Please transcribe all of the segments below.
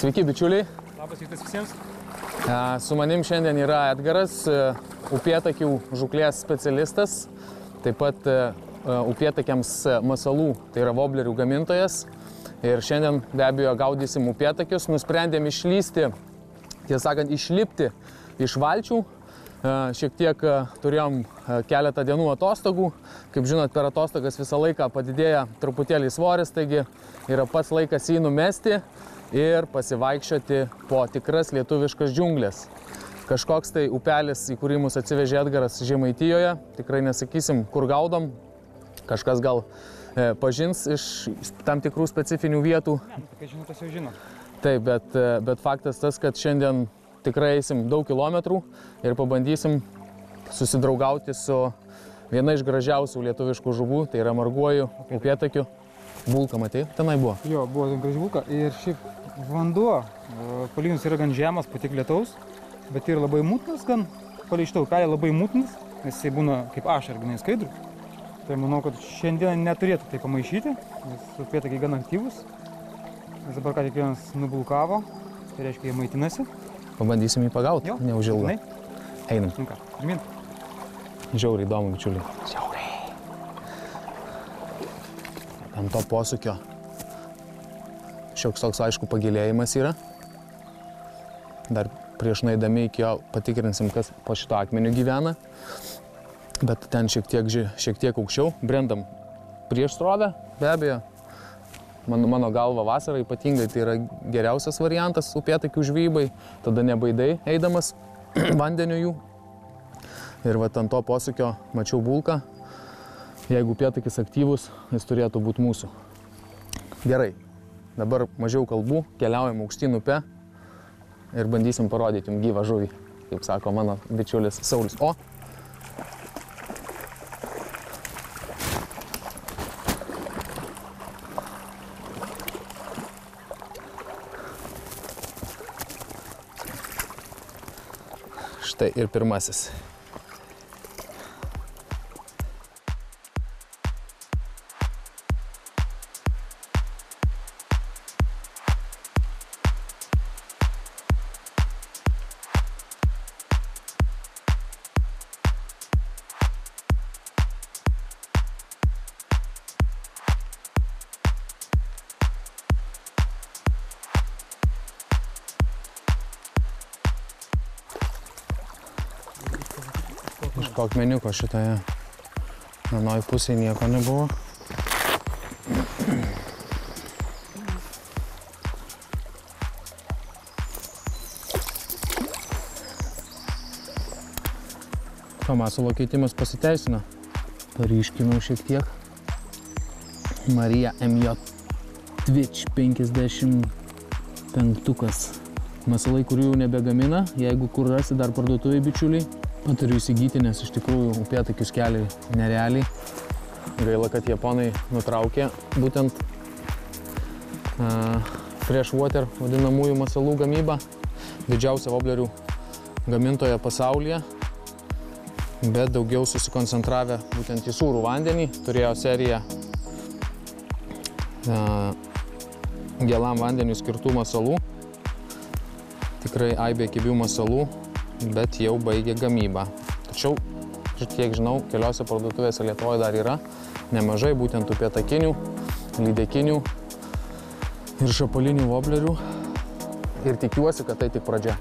Sveiki, bičiuliai. Labas rytas visiems. Su manim šiandien yra Edgaras, upėtakių žūklės specialistas, taip pat upėtakiams masalų, tai yra voblerių gamintojas. Ir šiandien be abejo gaudysim upėtakius. Nusprendėm išlįsti, tiesą sakant, išlipti iš valčių. Šiek tiek turėjom keletą dienų atostogų. Kaip žinot, per atostogas visą laiką padidėja truputėlį svoris, taigi yra pats laikas jį numesti ir pasivaikščioti po tikras lietuviškas džiunglės. Kažkoks tai upelis, į kurį mus atsivežė Edgaras Žemaitijoje, tikrai nesakysim, kur gaudom. Kažkas gal pažins iš tam tikrų specifinių vietų. Ne, tokia žinutės jau žino. Taip, bet faktas tas, kad šiandien tikrai eisim daug kilometrų ir pabandysim susidraugauti su viena iš gražiausių lietuviškų žuvų, tai yra marguoju upėtakiu. Bulka, matai, tenai buvo? Jo, buvo graži bulka ir šiaip vanduo palyginus yra gan žemas, po tiek lietaus, bet yra labai mūtinas gan, palei šitą upelį labai mūtinas, nes jisai būna kaip ašara, ganai skaidrų. Tai manau, kad šiandien neturėtų tai pamaišyti, nes upėtakiai gan aktyvus. Nes dabar ką tik vienas nubulkavo, tai reiškia jie maitinasi. Pabandysim jį pagauti, neužilgo. Einam. Nu ką, pirmyn. Žiauriai įdomu, bičiuliai. Žiauriai. Ant to posūkio šioks toks, aišku, pagilėjimas yra. Dar prieš nueidami iki jo patikrinsim, kas po šito akmeniu gyvena. Bet ten šiek tiek aukščiau. Brendam prieš srovę, be abejo. Mano galva vasarą ypatingai tai yra geriausias variantas upėtakių žvejybai. Tada nebaidai eidamas vandeniu jų. Ir vat ant to posūkio mačiau bulką. Jeigu upėtakis aktyvus, jis turėtų būti mūsų. Gerai, dabar mažiau kalbų, keliaujam aukštyn upe ir bandysim parodyti jums gyvą žuvį, kaip sako mano bičiulis Saulius. O! Štai ir pirmasis. Iš akmeniuko šitoje vienoj pusėje nieko nebuvo. Masalo keitimas pasiteisino. Paryškinau šiek tiek. Marija MJ Twitch 55-tukas. Masalai, kurių jau nebegamina, jeigu kur rasi dar parduotuvėj, bičiuliai, patariu įsigyti, nes iš tikrųjų upėtakius kelia nerealiai. Gaila, kad japonai nutraukė būtent freshwater vadinamųjų masalų gamybą. Didžiausia voblerių gamintoja pasaulyje, bet daugiau susikoncentravę būtent į sūrų vandenį. Turėjo seriją gelam vandeniui skirtų masalų. Tikrai aibė kibių masalų, bet jau baigė gamybą. Tačiau, kiek žinau, keliose parduotuvėse Lietuvoje dar yra nemažai būtent upėtakinių, lydekinių ir šapalinių voblerių. Ir tikiuosi, kad tai tik pradžia.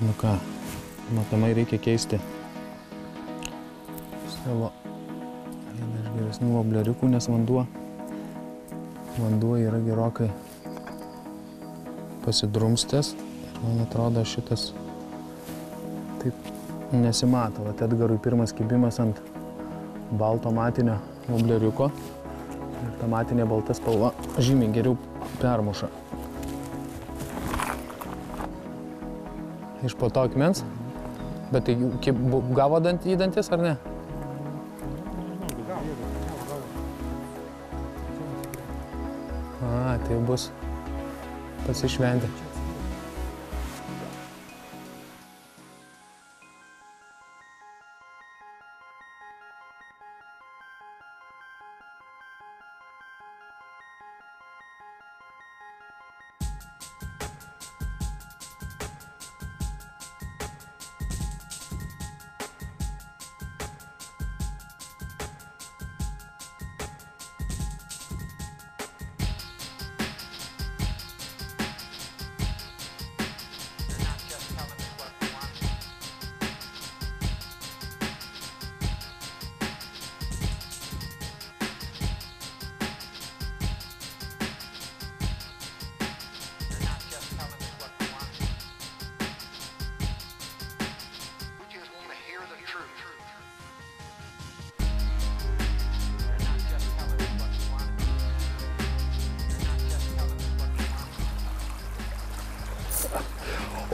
Nu ką, matomai reikia keisti savo vieną iš geresnių vobleriukų, nes vanduo yra gerokai pasidrumstęs. Man atrodo, šitas taip nesimato. Vat Edgarui pirmas kibimas ant balto matinio vobleriuko. Ir ta matinė balta spalva žymiai geriau permuša. Iš po to akmens. Bet tai gavo į dantis ar ne? A, tai bus pasišventę.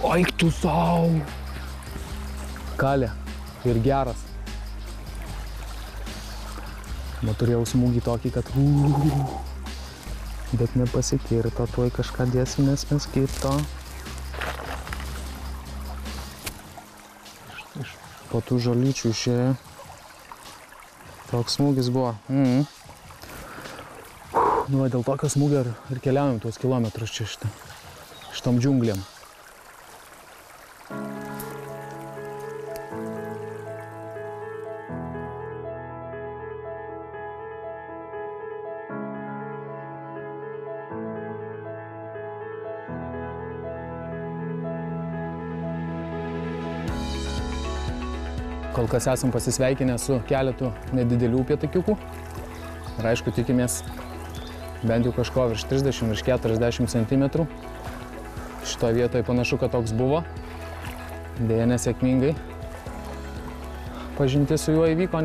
Oik tu sau! Kalė ir geras. Turėjau smūgį tokį, kad bet nepasikirto, tuoj kažką dėsimės mes kito. Iš po tų žolyčių išėjo. Toks smūgis buvo. Nu, dėl tokio smūgio ir keliaujam tuos kilometrus čia šitom džiunglėm. Kol kas esam pasisveikinę su keletu nedidelių upėtakiukų. Ir aišku, tikimės bent jau kažko virš 30, virš 40 cm. Šitoje vietoje panašu, kad toks buvo. Deja, nesėkmingai. Pažintis su juo įvyko,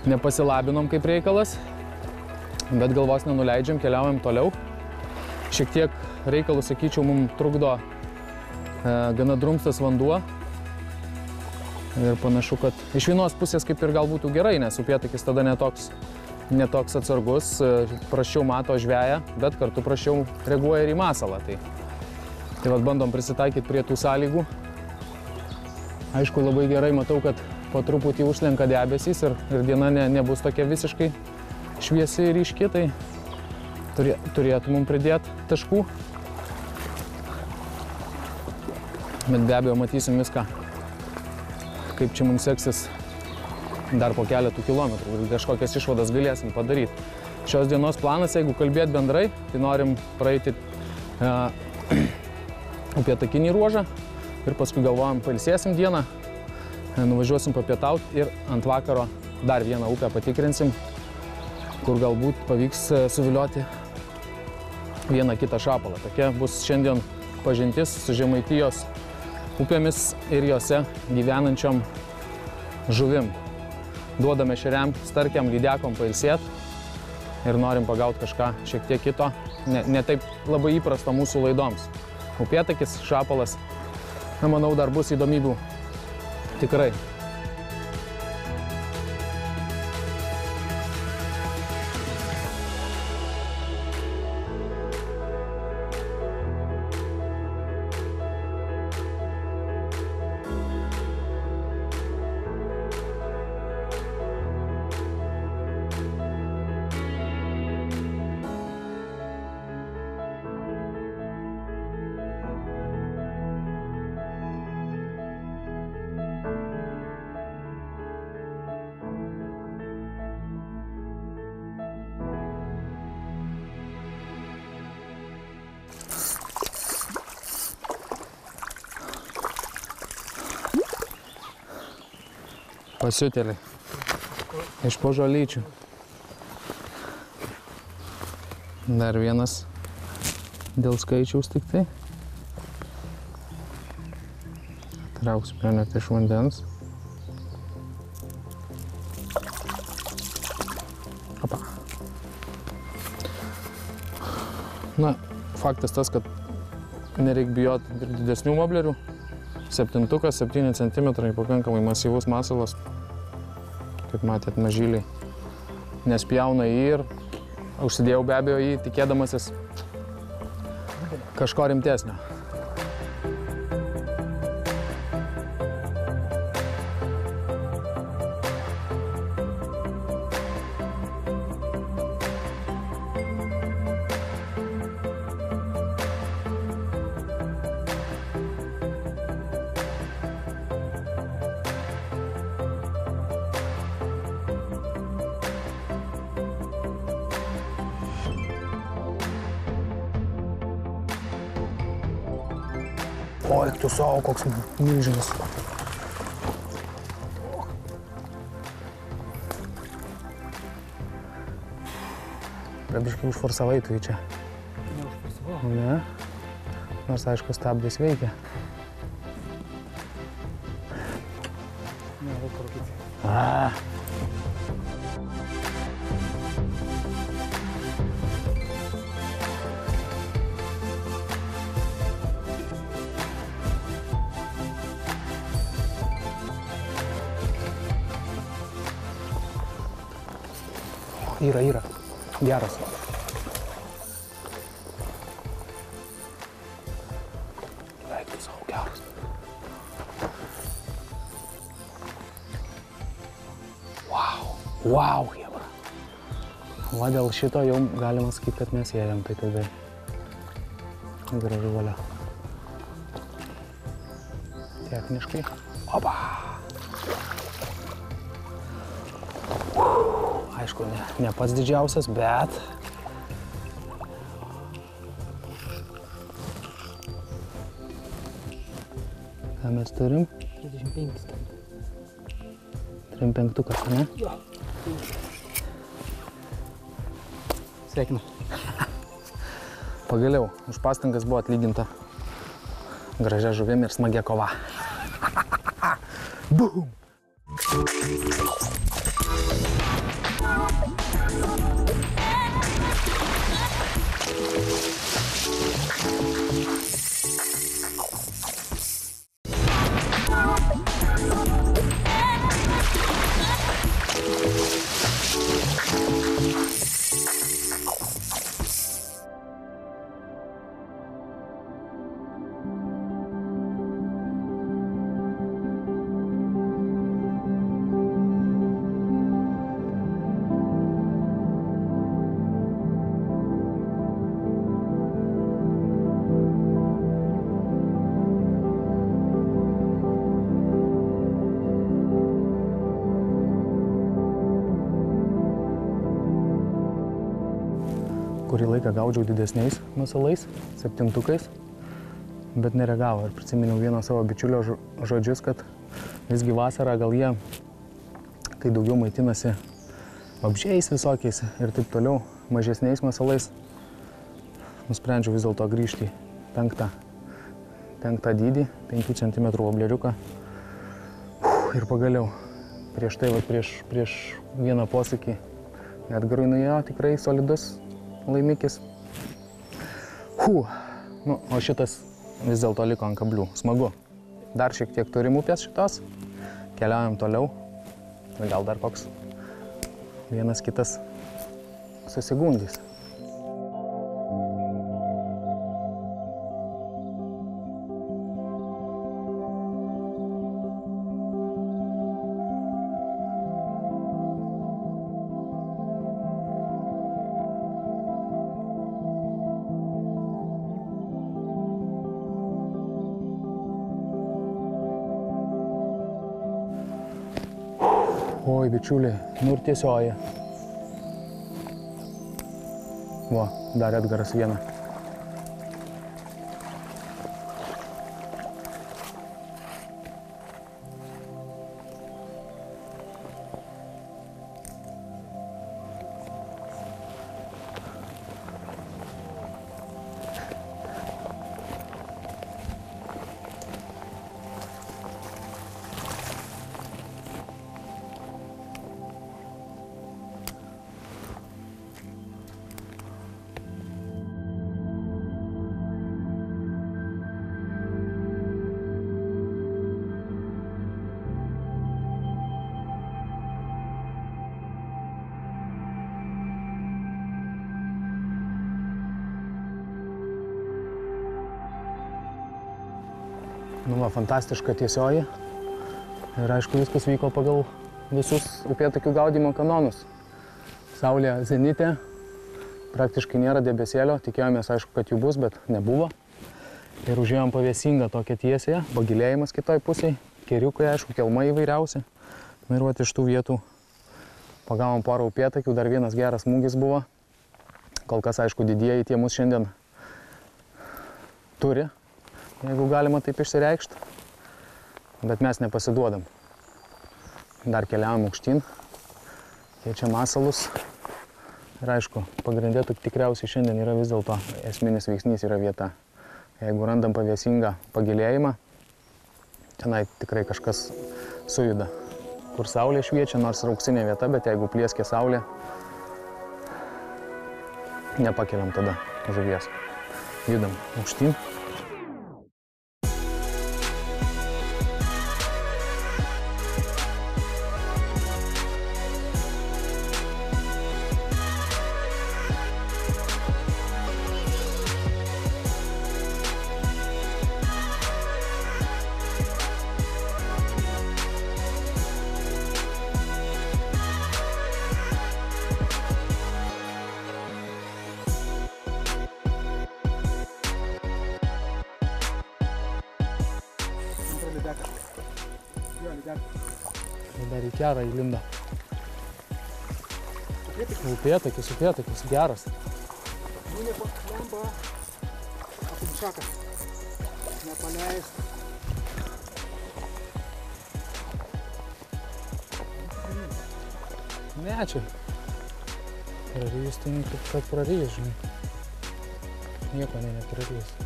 nepasilabinom kaip reikalas. Bet galvos nenuleidžiam, keliaujam toliau. Šiek tiek reikalų, sakyčiau, mums trukdo gana drumstas vanduo. Ir panašu, kad iš vienos pusės kaip ir gal būtų gerai, nes upėtakis tada netoks atsargus, prasčiau mato žveją, bet kartu prasčiau reaguoja ir į masalą. Tai vat bandom prisitaikyti prie tų sąlygų. Aišku, labai gerai matau, kad po truputį užslenka debesys ir diena nebus tokia visiškai šviesi ir ryški, tai turėtų mums pridėti taškų. Bet be abejo matysim viską, kaip čia mums seksis dar po keletų kilometrų ir kažkokias išvadas galėsim padaryti. Šios dienos planas, jeigu kalbėti bendrai, tai norim praeiti upėtakinį ruožą ir paskui galvojam, pailsėsim dieną, nuvažiuosim papietauti ir ant vakaro dar vieną upę patikrinsim, kur galbūt pavyks suvilioti vieną kitą šapalą. Tokia bus šiandien pažintis su Žemaitijos upėmis ir jose gyvenančiom žuvim. Duodame šeriam, starkiam, lydekom pailsėti ir norim pagauti kažką šiek tiek kito, ne taip labai įprasta mūsų laidoms. Upėtakis, šapalas, manau, dar bus įdomybių tikrai. Pasiutėliai. Iš po žolyčių. Dar vienas dėl skaičiaus tik tai. Trauksime net iš vandens. Opa. Na, faktas tas, kad nereik bijoti ir didesnių woblerių. 7 cm, pakankamai masyvus masalas. Kaip matėt, mažyliai. Nespjauna jį ir užsidėjau be abejo jį, tikėdamasis kažko rimtesnio. Oi, tu savo, koks milžinas. Prabiškai užforsavai tu į čia. Neužforsavau. Ne. Nors aišku, stabdis veikia. Ne, vėl parūkyti. Yra. Geras. Eik tu savo, geras. Wow, jebra. Va dėl šito jau galima sakyti, kad mes ėjom taip ilgai. Gražu valia. Techniškai. Opa! Aišku, ne pats didžiausias, bet ką mes turim? 35. 35-ukas, ne? Jo. Sveikinu. Pagaliau, už pastangas buvo atlyginta gražia žuvim ir smagia kova. Bum! Kurį laiką gaudžiau didesniais masalais, 7-ukais, bet nereagavo. Ir prisiminiau vieno savo bičiulio žodžius, kad visgi vasarą gal jie, kai daugiau maitinasi vabzdžiais visokiais ir taip toliau, mažesniais masalais, nusprendžiau vis dėlto grįžti į penktą dydį, 5 cm vobleriuką. Ir pagaliau, prieš tai, prieš vieną posūkį, Edgarui nuėjo tikrai solidus laimikis. Nu, o šitas vis dėlto liko ant kablių. Smagu. Dar šiek tiek turim upės šitos. Keliaujam toliau. Gal dar koks vienas kitas susigundys. Oi, bičiuliai, nu ir tiesioja. Va, dar Edgaras vieną. Va, fantastiška tiesioji. Ir aišku, viskas vyko pagal visus upėtakių gaudymo kanonus. Saulė zenite, praktiškai nėra debesėlio, tikėjomės, aišku, kad jų bus, bet nebuvo. Ir užėjom pavėsingą tokią tiesėje, pagilėjimas kitoj pusėje, keriukai, aišku, kelmai įvairiausi. Ir vat iš tų vietų pagavom porą upėtakių, dar vienas geras smūgis buvo. Kol kas, aišku, didieji tie mus šiandien turi, jeigu galima taip išsireikšti. Bet mes nepasiduodam. Dar keliavom aukštyn, keičiam masalus. Ir aišku, pagrindė tikriausiai šiandien yra vis dėlto esminis veiksnys yra vieta. Jeigu randam pavėsingą pagilėjimą, tenai tikrai kažkas sujuda. Kur saulė šviečia, nors ir auksinė vieta, bet jeigu plieskė saulė, nepakeliam tada žuvies. Judam aukštyn. Dar į kerą įlindo. Upėtakis, geras. Lemba, apimšakas. Nepaleist. Ne, čia. Prarijus tai kaip kad prarijus, žinai. Nieko neprarijus.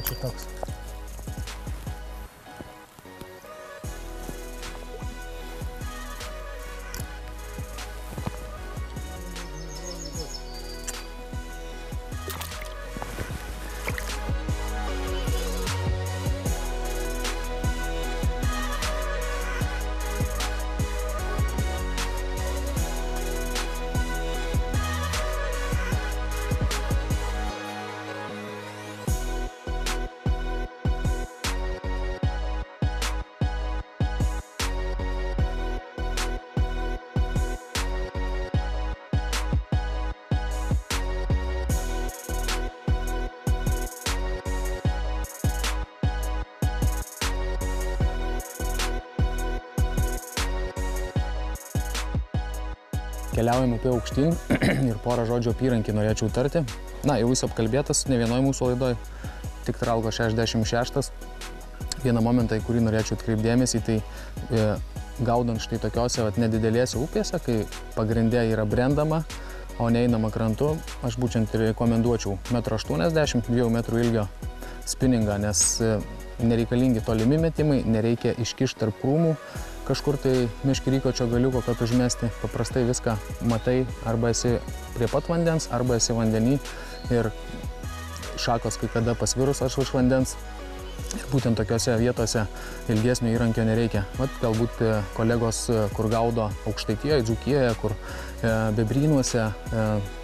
Čia toks. Keliaujam upė aukštyn ir porą žodžių apyrankį norėčiau tarti. Na, jau jis apkalbėtas ne vienoj mūsų laidoj, tik Tralgo 66. Vieną momentą, į kurį norėčiau atkreipdėmėsi, tai gaudant štai tokiose nedidelėse upėse, kai pagrindė yra brendama, o neeinama krantu, aš būtent rekomenduočiau 1,80 m, 2 m ilgio spinningą, nes nereikalingi tolimi metimai, nereikia iškišti tarp krūmų, kažkur tai meškerykočio galiuko, kad užmesti. Paprastai viską matai, arba esi prie pat vandens, arba esi vandenį ir šakos kai kada pasvirus aš virš vandens. Ir būtent tokiose vietose ilgesnio įrankio nereikia. Vat galbūt kolegos, kur gaudo Aukštaitijoje, Dzūkijoje, kur bebrynuose,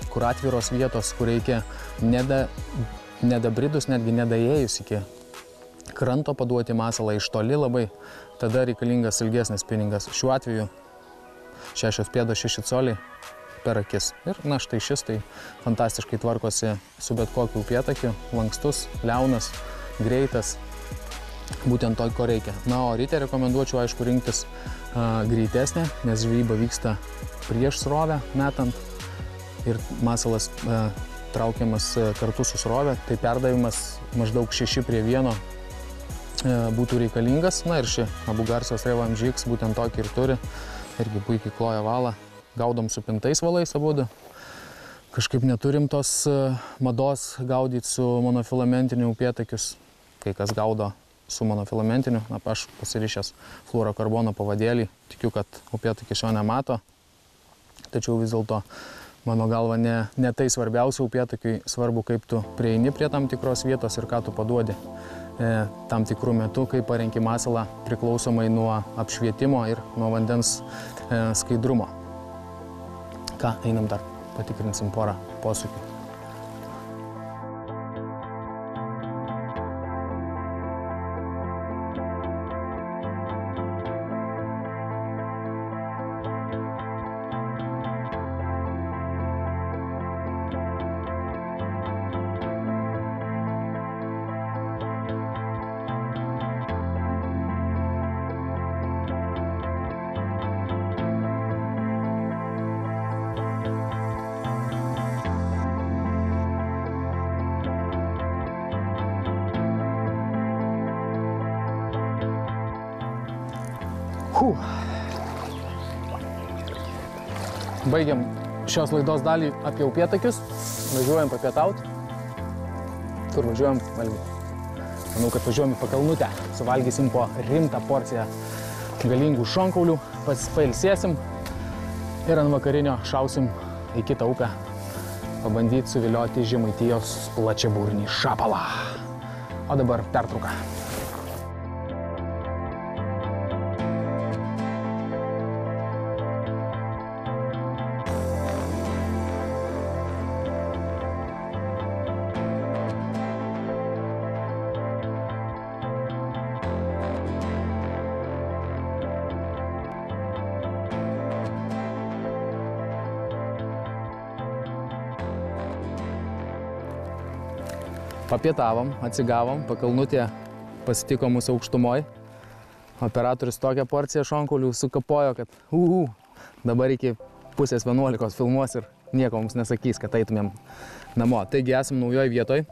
kur atviros vietos, kur reikia nedabridus, netgi nedaėjus iki kranto paduoti masalą iš toli labai, tada reikalingas ilgesnis spinningas. Šiuo atveju 6 pėdos 6 coliai per akis. Ir na štai šis tai fantastiškai tvarkosi su bet kokiu upėtakiu, lankstus, liaunas, greitas, būtent to, ko reikia. Na, o ryte rekomenduočiau, aišku, rinktis greitesnę, nes žvejyba vyksta prieš srovę metant ir masalas traukiamas kartu su srovė, tai perdavimas maždaug 6:1 būtų reikalingas. Na ir ši Abu Garcijos Revo MGX būtent tokį ir turi, irgi puikiai kloja valą. Gaudom su pintais valais abudu. Kažkaip neturim tos mados gaudyti su monofilamentiniu upėtakius. Kai kas gaudo su monofilamentiniu, na, aš pasirišęs fluorokarbono pavadėlį, tikiu, kad upėtakis jo nemato. Tačiau vis dėlto, mano galva, ne tai svarbiausia upėtakiui, svarbu, kaip tu prieini prie tam tikros vietos ir ką tu paduodi. tam tikrų metų, kai parenki masalą priklausomai nuo apšvietimo ir nuo vandens skaidrumo. Ką, einam dar, patikrinsim porą posūkių. Baigiam šios laidos dalį apie upėtakius. Važiuojam papietauti. Kur važiuojam? Valgy. Manau, kad važiuojam į Pakalnutę. Suvalgysim po rimtą porciją galingų šonkaulių, pailsėsim ir ant vakarinio šausim į kitą upę. Pabandyti suvilioti Žemaitijos plačiaburnį šapalą. O dabar pertrauka. Papietavom, atsigavom, Pakalnutė pasitiko mūsų aukštumoj. Operatorius tokią porciją šonkaulių sukapojo, kad dabar iki 10:30 filmuos ir nieko mums nesakys, kad eitumėm namo. Taigi esam naujoj vietoj.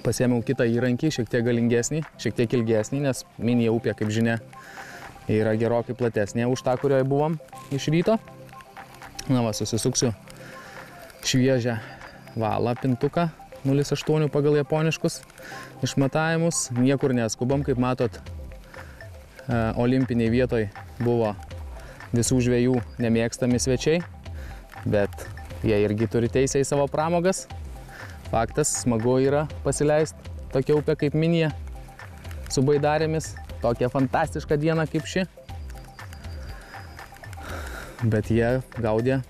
Pasiėmiau kitą įrankį, šiek tiek galingesnį, šiek tiek ilgesnį, nes Minija upė, kaip žinia, yra gerokai platesnė už tą, kurioje buvom iš ryto. Na va, susisuksiu šviežią valą pintuką. 0,8 pagal japoniškus išmatavimus. Niekur neskubam, kaip matot, olimpiniai vietoj buvo visų žvejų nemėgstami svečiai, bet jie irgi turi teisę į savo pramogas. Faktas, smagu yra pasileisti tokią upę kaip Minija su baidarėmis, tokią fantastišką dieną kaip ši. Bet jie gaudė.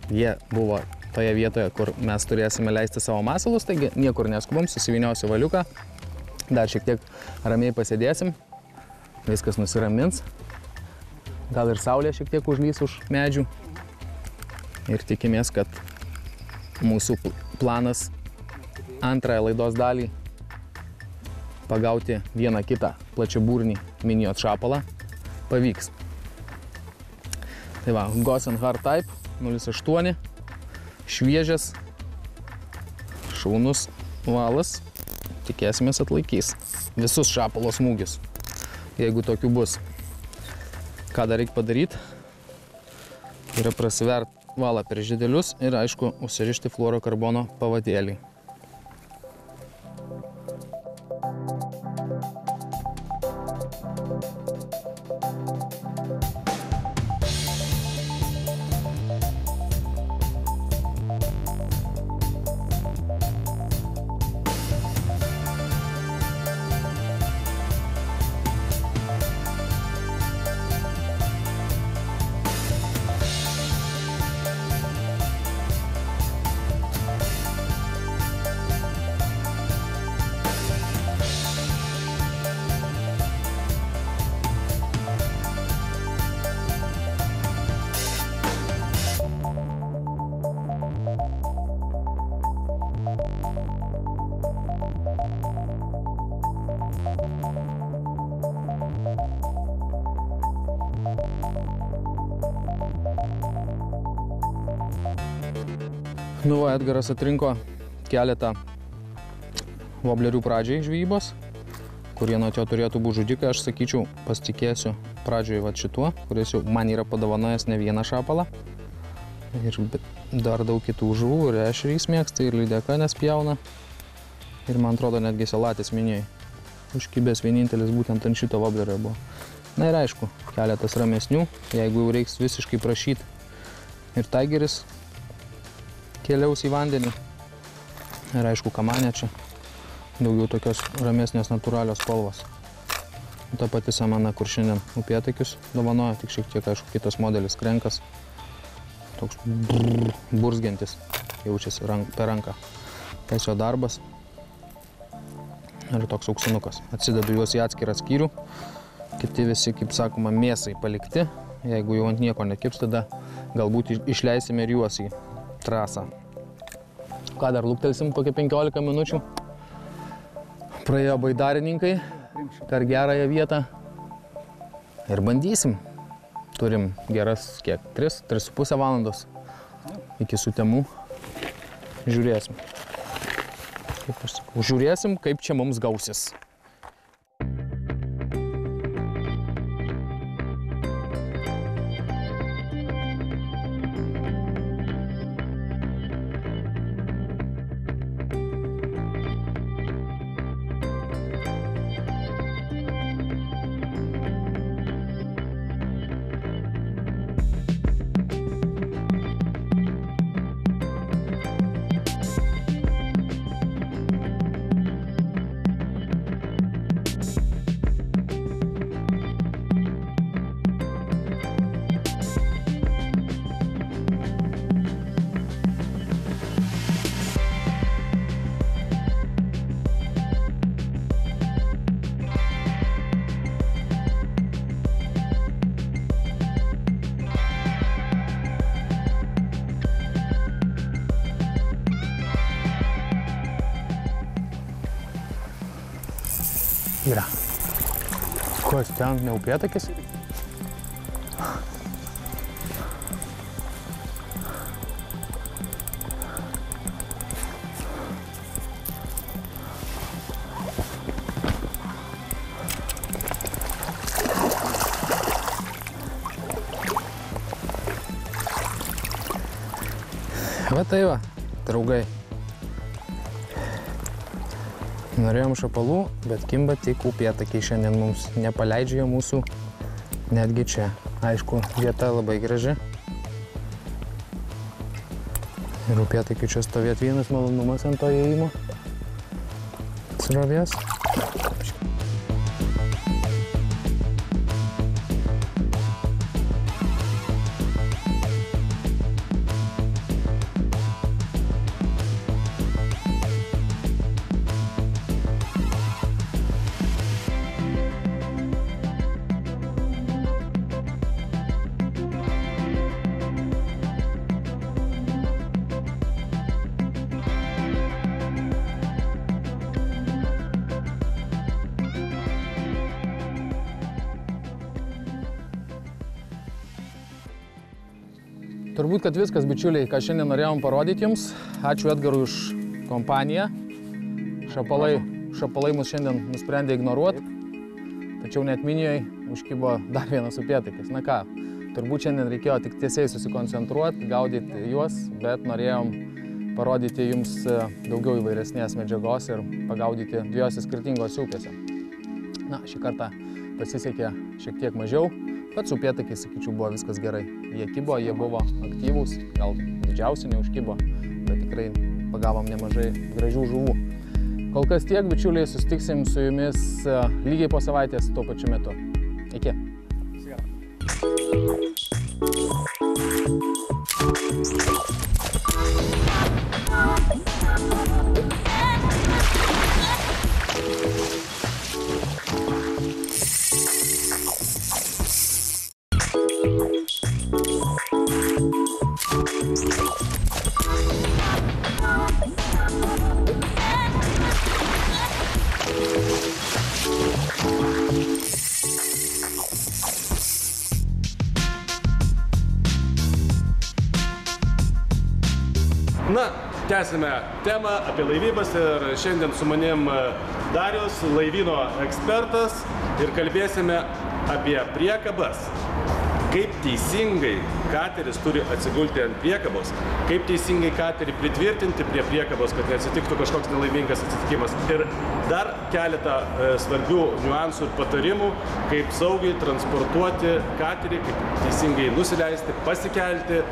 Jie buvo toje vietoje, kur mes turėsime leisti savo masalus, taigi niekur neskubam, susivyniausiu valiuką, dar šiek tiek ramiai pasėdėsim, viskas nusiramins, gal ir saulė šiek tiek užlys už medžių ir tikimės, kad mūsų planas antrąją laidos dalį pagauti vieną kitą plačiaburnį Minijos šapalą pavyks. Tai va, Gosen Hard Type 0,8. Šviežias, šaunus valas, tikėsimės atlaikys visus šapalo smūgius, jeigu tokių bus. Ką dar reikia padaryti, yra prasivert valą per židelius ir, aišku, užsirišti fluorokarbono pavadėlį. Nu va, Edgaras atrinko keletą voblerių pradžiai žvejybos, kurie nuo jo turėtų būti žudikai. Aš sakyčiau, pasitikėsiu pradžioj va šituo, kuris jau man yra padovanojęs ne vieną šapalą. Ir dar daug kitų žuvų, ir ešerys mėgsta, ir lydeka nespjauna. Ir man atrodo, netgi salatis Minijoj. Užkibęs vienintelis būtent ant šito voblerio buvo. Na ir aišku, keletas ramesnių, jeigu jau reiks visiškai prašyti. Ir taigeris keliaus į vandenį. Ir aišku, kamanė čia daugiau tokios ramesnės natūralios spalvos. Ta pati samana, kur šiandien upėtakius dovanoja, tik šiek tiek, aišku, kitas modelis, krenkas. Toks burzgiantis jaučiasi per ranką. Tas jo darbas. Ir toks auksinukas. Atsidedu juos į atskirą skyrių. Kiti visi, kaip sakoma, mėsai palikti. Jeigu jau ant nieko nekibs, tada galbūt išleisime ir juos į trasą. Ką dar, luktelsim kokią 15 minučių. Praėjo baidarininkai per gerąją vietą. Ir bandysim. Turim geras, kiek, 3,5 valandos iki sutemų. Žiūrėsim. Kaip aš sakau, žiūrėsim, kaip čia mums gausis. Yra. Kas ten, ne upėtakis? Va tai va, draugai. Norėjom šapalų, bet kimba tik upėtakiai šiandien mums nepaleidžia mūsų netgi čia. Aišku, vieta labai graži. Ir upėtakiai čia stovėt vienas malonumas ant to įėjimo. Srovės. Turbūt, kad viskas, bičiuliai, ką šiandien norėjom parodyti jums. Ačiū Edgarui už kompaniją. Šapalai mus šiandien nusprendė ignoruoti. Tačiau net minijoje užkibo dar vienas upėtakis. Na ką, turbūt šiandien reikėjo tik tiesiai susikoncentruoti, gaudyti juos, bet norėjom parodyti jums daugiau įvairesnės medžiagos ir pagaudyti dviejose skirtingose upėse. Na, šį kartą pasisekė šiek tiek mažiau. Bet su upėtakiais, sakyčiau, buvo viskas gerai. Jie kibo, jie buvo aktyvūs, gal didžiausi neužkibo, bet tikrai pagavom nemažai gražių žuvų. Kol kas tiek, bičiuliai, susitiksim su jumis lygiai po savaitės tuo pačiu metu. Iki. Na, tęsime temą apie laivybas ir šiandien su manim Darius, laivyno ekspertas, ir kalbėsime apie priekabas. kaip teisingai kateris turi atsigulti ant priekabos, kaip teisingai katerį pritvirtinti prie priekabos, kad neatsitiktų kažkoks nelaimingas atsitikimas. Ir dar keletą svarbių niuansų ir patarimų, kaip saugiai transportuoti katerį, kaip teisingai nusileisti, pasikelti,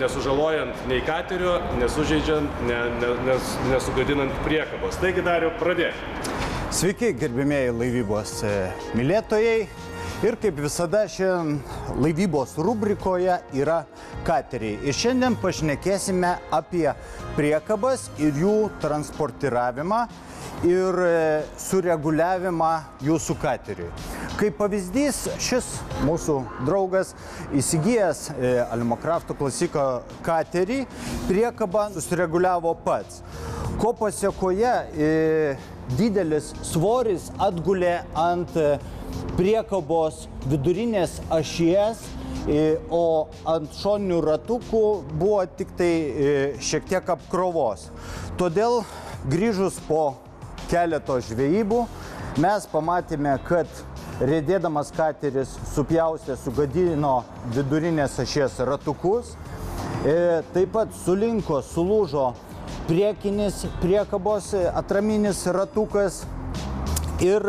nesužalojant nei katerio, nesužeidžiant, nesugadinant priekabos. Taigi, Dariau, pradėk. Sveiki, gerbimieji laivybos mylėtojai. Ir kaip visada, šiandien laivybos rubrikoje yra kateriai. Ir šiandien pašnekėsime apie priekabas ir jų transportiravimą ir sureguliavimą jūsų kateriui. Kaip pavyzdys, šis mūsų draugas įsigijęs Alumacraft Classico katerį priekabą susireguliavo pats. Ko pasiekoje didelis svoris atgulė ant priekabos vidurinės ašies, o ant šoninių ratukų buvo tik tai šiek tiek apkrovos. Todėl grįžus po keleto žvejybų mes pamatėme, kad riedėdamas kateris supjaustė, sugadino vidurinės ašies ratukus, taip pat sulinko, sulūžo priekinis priekabos atraminis ratukas ir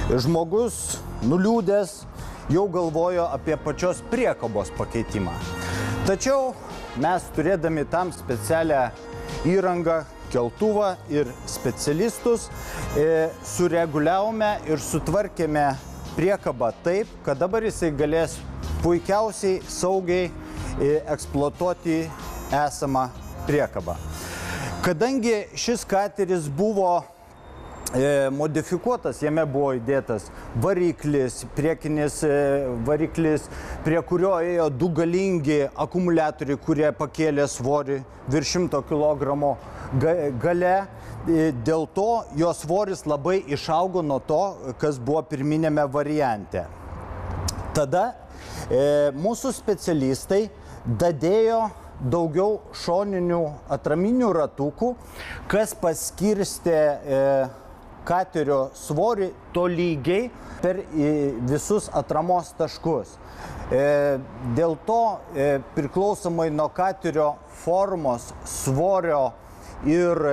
žmogus nuliūdęs jau galvojo apie pačios priekabos pakeitimą. Tačiau mes turėdami tam specialią įrangą, keltuvą ir specialistus, sureguliavome ir sutvarkėme priekabą taip, kad dabar jisai galės puikiausiai, saugiai eksploatuoti esamą priekabą. Kadangi šis kateris buvo modifikuotas, jame buvo įdėtas variklis, priekinis variklis, prie kurio ėjo du galingi akumuliatoriai, kurie pakėlė svorį virš 100 kg gale. Dėl to jo svoris labai išaugo nuo to, kas buvo pirminėme variante. Tada mūsų specialistai dadėjo daugiau šoninių atraminių ratukų, kas paskirstė katerio svorį tolygiai per visus atramos taškus. Dėl to priklausomai nuo katerio formos, svorio ir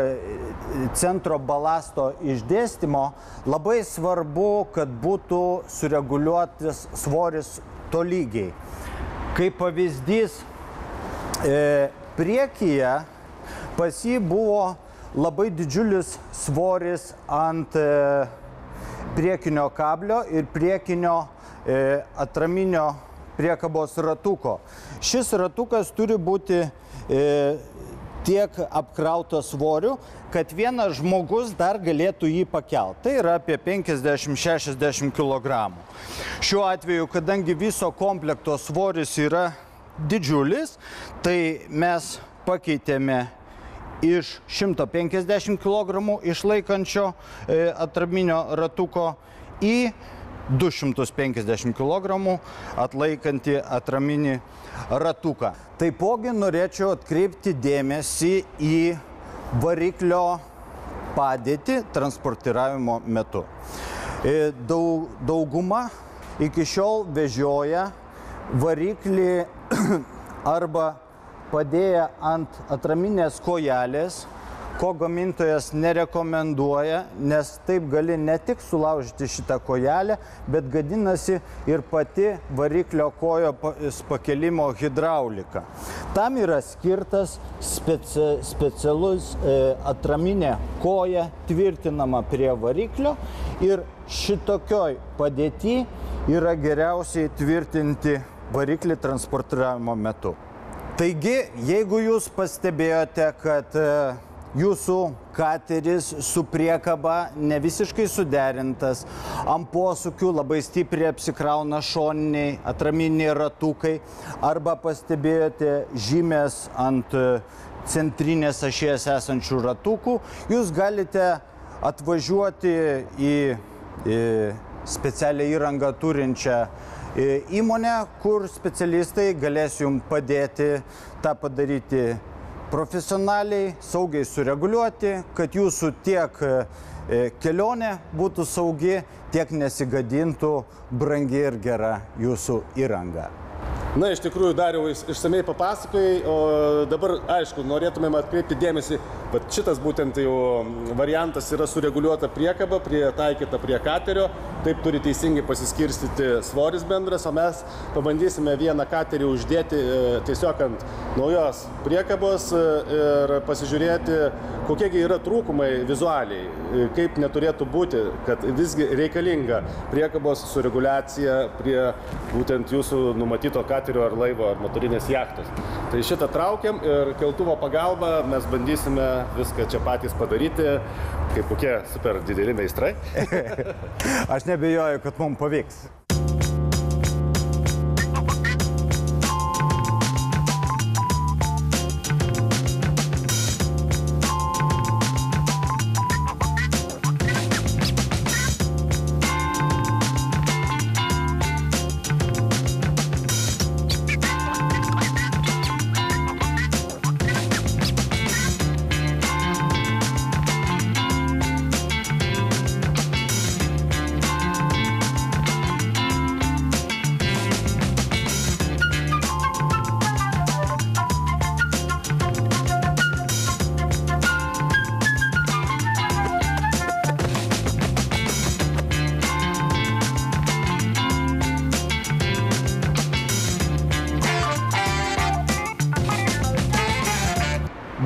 centro balasto išdėstymo labai svarbu, kad būtų sureguliuotas svoris tolygiai. Kaip pavyzdys, priekyje pas jį buvo labai didžiulis svoris ant priekinio kablio ir priekinio atraminio priekabos ratuko. Šis ratukas turi būti tiek apkrautas svoriu, kad vienas žmogus dar galėtų jį pakelti. Tai yra apie 50-60 kg. Šiuo atveju, kadangi viso komplekto svoris yra didžiulis, tai mes pakeitėme iš 150 kg išlaikančio atraminio ratuko į 250 kg atlaikantį atraminį ratuką. Taipogi norėčiau atkreipti dėmesį į variklio padėtį transportiravimo metu. Dauguma iki šiol vežioja variklį arba padėję ant atraminės kojelės, ko gamintojas nerekomenduoja, nes taip gali ne tik sulaužyti šitą kojelę, bet gadinasi ir pati variklio kojos pakelimo hidraulika. Tam yra skirtas specialus atraminė koja tvirtinama prie variklio ir šitokioj padėty yra geriausiai tvirtinti variklį transportiravimo metu. Taigi, jeigu jūs pastebėjote, kad jūsų kateris su priekaba ne visiškai suderintas, ant posūkių labai stipriai apsikrauna šoniniai atraminiai ratukai, arba pastebėjote žymės ant centrinės ašies esančių ratukų, jūs galite atvažiuoti į specialią įrangą turinčią įmonę, kur specialistai galės jums padėti tą padaryti profesionaliai, saugiai sureguliuoti, kad jūsų tiek kelionė būtų saugi, tiek nesigadintų brangi ir gera jūsų įranga. Na, iš tikrųjų, Dariau, išsamei papasakojai, o dabar, aišku, norėtumėm atkreipti dėmesį, kad šitas būtent jau variantas yra sureguliuota priekaba, pritaikyta prie katerio, taip turi teisingai pasiskirstyti svoris bendras, o mes pabandysime vieną katerį uždėti tiesiog ant naujos priekabos ir pasižiūrėti, kokiegi yra trūkumai vizualiai, kaip neturėtų būti, kad visgi reikalinga priekabos sureguliacija prie būtent jūsų numatyto katerio ar laivo ar motorinės jachtos. Tai šitą traukiam ir keltuvo pagalba mes bandysime viską čia patys padaryti, kaip kokie super dideli meistrai. Aš nebejoju, kad mums pavyks.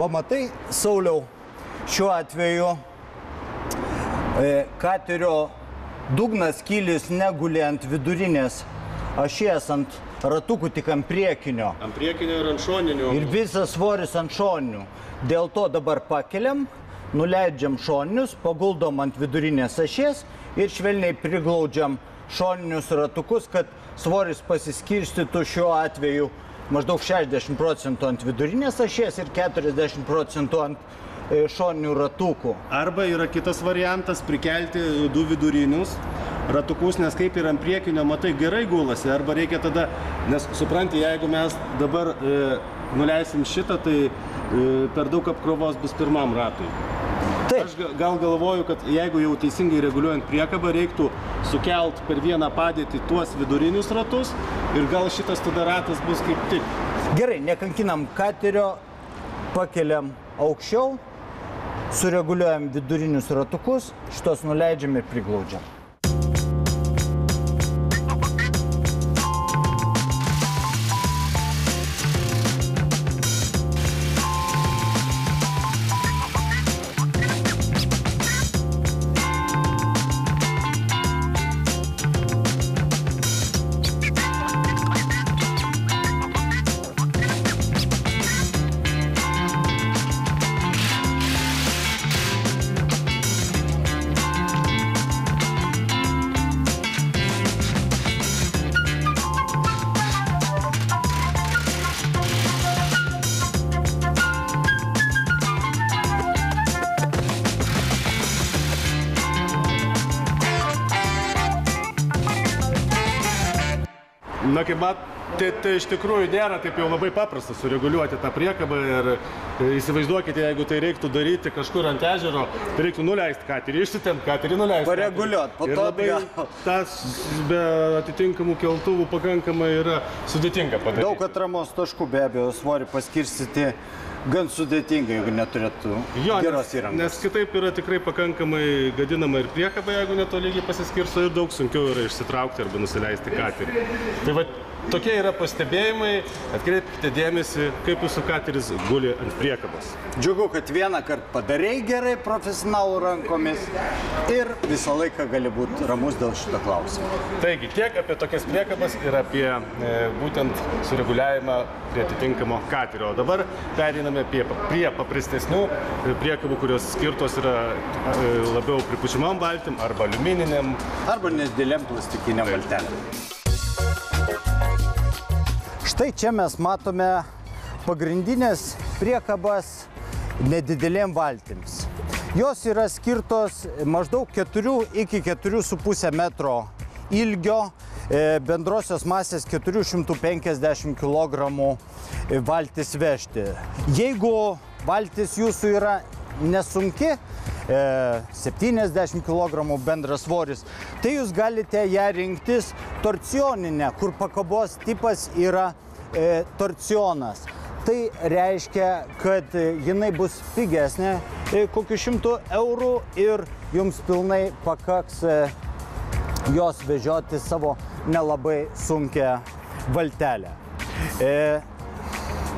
Va matai, Sauliau, šiuo atveju katerio dugnas kylis neguli ant vidurinės ašies, ant ratukų, tik ant priekinio. Ant priekinio ir ant šoninių. Ir visas svoris ant šoninių. Dėl to dabar pakeliam, nuleidžiam šoninius, paguldom ant vidurinės ašies ir švelniai priglaudžiam šoninius ratukus, kad svoris pasiskirstytų šiuo atveju maždaug 60% ant vidurinės ašies ir 40% ant šoninių ratukų. Arba yra kitas variantas prikelti du vidurinius ratukus, nes kaip ir ant priekinio, matai, gerai gulasi, arba reikia tada, nes supranti, jeigu mes dabar nuleisim šitą, tai per daug apkrovos bus pirmam ratui. Taip. Aš gal galvoju, kad jeigu jau teisingai reguliuojant priekabą, reiktų sukelt per vieną padėtį tuos vidurinius ratus ir gal šitas tada ratas bus kaip tik. Gerai, nekankinam katerio, pakeliam aukščiau, sureguliuojam vidurinius ratukus, šitos nuleidžiam ir priglaudžiam. Na, kaip mat, tai iš tikrųjų nėra taip jau labai paprasta sureguliuoti tą priekabą ir įsivaizduokite, jeigu tai reiktų daryti kažkur ant ežero, tai reiktų nuleisti katerį, išsitempt katerį, nuleisti. Pareguliuot, po to ir labai tas be atitinkamų keltuvų pakankamai yra sudėtinga padaryti. Daug atramos taškų, be abejo, svorį paskirstyti gan sudėtinga, jeigu neturėtų geros įrangos. Nes kitaip yra tikrai pakankamai gadinama ir priekaba, jeigu netolygiai pasiskirsto, ir daug sunkiau yra išsitraukti arba nusileisti katerį. Tai va, tokie yra pastebėjimai, atkreipkite dėmesį, kaip jūsų kateris guli ant priekabos. Džiugu, kad vieną kartą padarei gerai profesionalų rankomis ir visą laiką gali būti ramus dėl šito klausimo. Taigi, tiek apie tokias priekabas ir apie būtent sureguliavimą prie atitinkamo katerio. O dabar pereiname prie paprastesnių priekabų, kurios skirtos yra labiau pripučiamam valtim arba aliumininiam. Arba nedideliam plastikiniam valtelėm. Štai čia mes matome pagrindinės priekabas nedidelėm valtims. Jos yra skirtos maždaug 4 iki 4,5 metro ilgio, bendrosios masės 450 kg valtis vežti. Jeigu valtis jūsų yra nesunki, 70 kg bendras svoris, tai jūs galite ją rinktis torsioninę, kur pakabos tipas yra torsionas. Tai reiškia, kad jinai bus pigesnė kokių 100 eurų ir jums pilnai pakaks jos vežioti savo nelabai sunkią valtelę.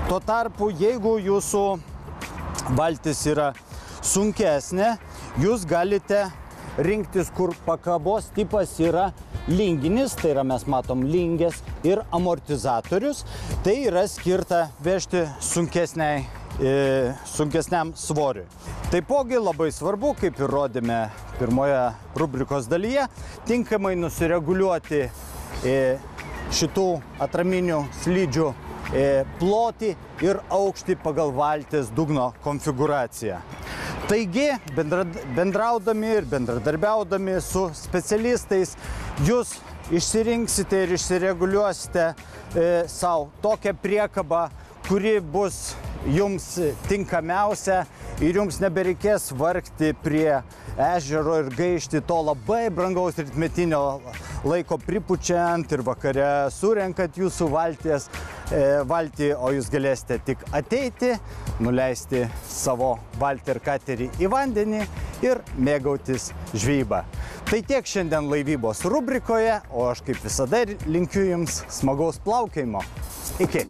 Tuo tarpu, jeigu jūsų valtis yra sunkesnė, jūs galite rinktis, kur pakabos tipas yra linginis, tai yra mes matom lingės ir amortizatorius, tai yra skirta vežti sunkesniam svoriui. Taipogi labai svarbu, kaip ir rodėme pirmoje rubrikos dalyje, tinkamai nusireguliuoti šitų atraminių slidžių plotį ir aukštį pagal valties dugno konfigūraciją. Taigi, bendraudami ir bendradarbiaudami su specialistais, jūs išsirinksite ir išsireguliuosite savo tokią priekabą, kuri bus jums tinkamiausia ir jums nebereikės vargti prie ežero ir gaišti to labai brangaus rytmetinio laiko pripučiant ir vakare surenkat jūsų valtį, o jūs galėsite tik ateiti, nuleisti savo valtį ir katerį į vandenį ir mėgautis žvejyba. Tai tiek šiandien laivybos rubrikoje, o aš kaip visada linkiu jums smagaus plaukiojimo. Iki!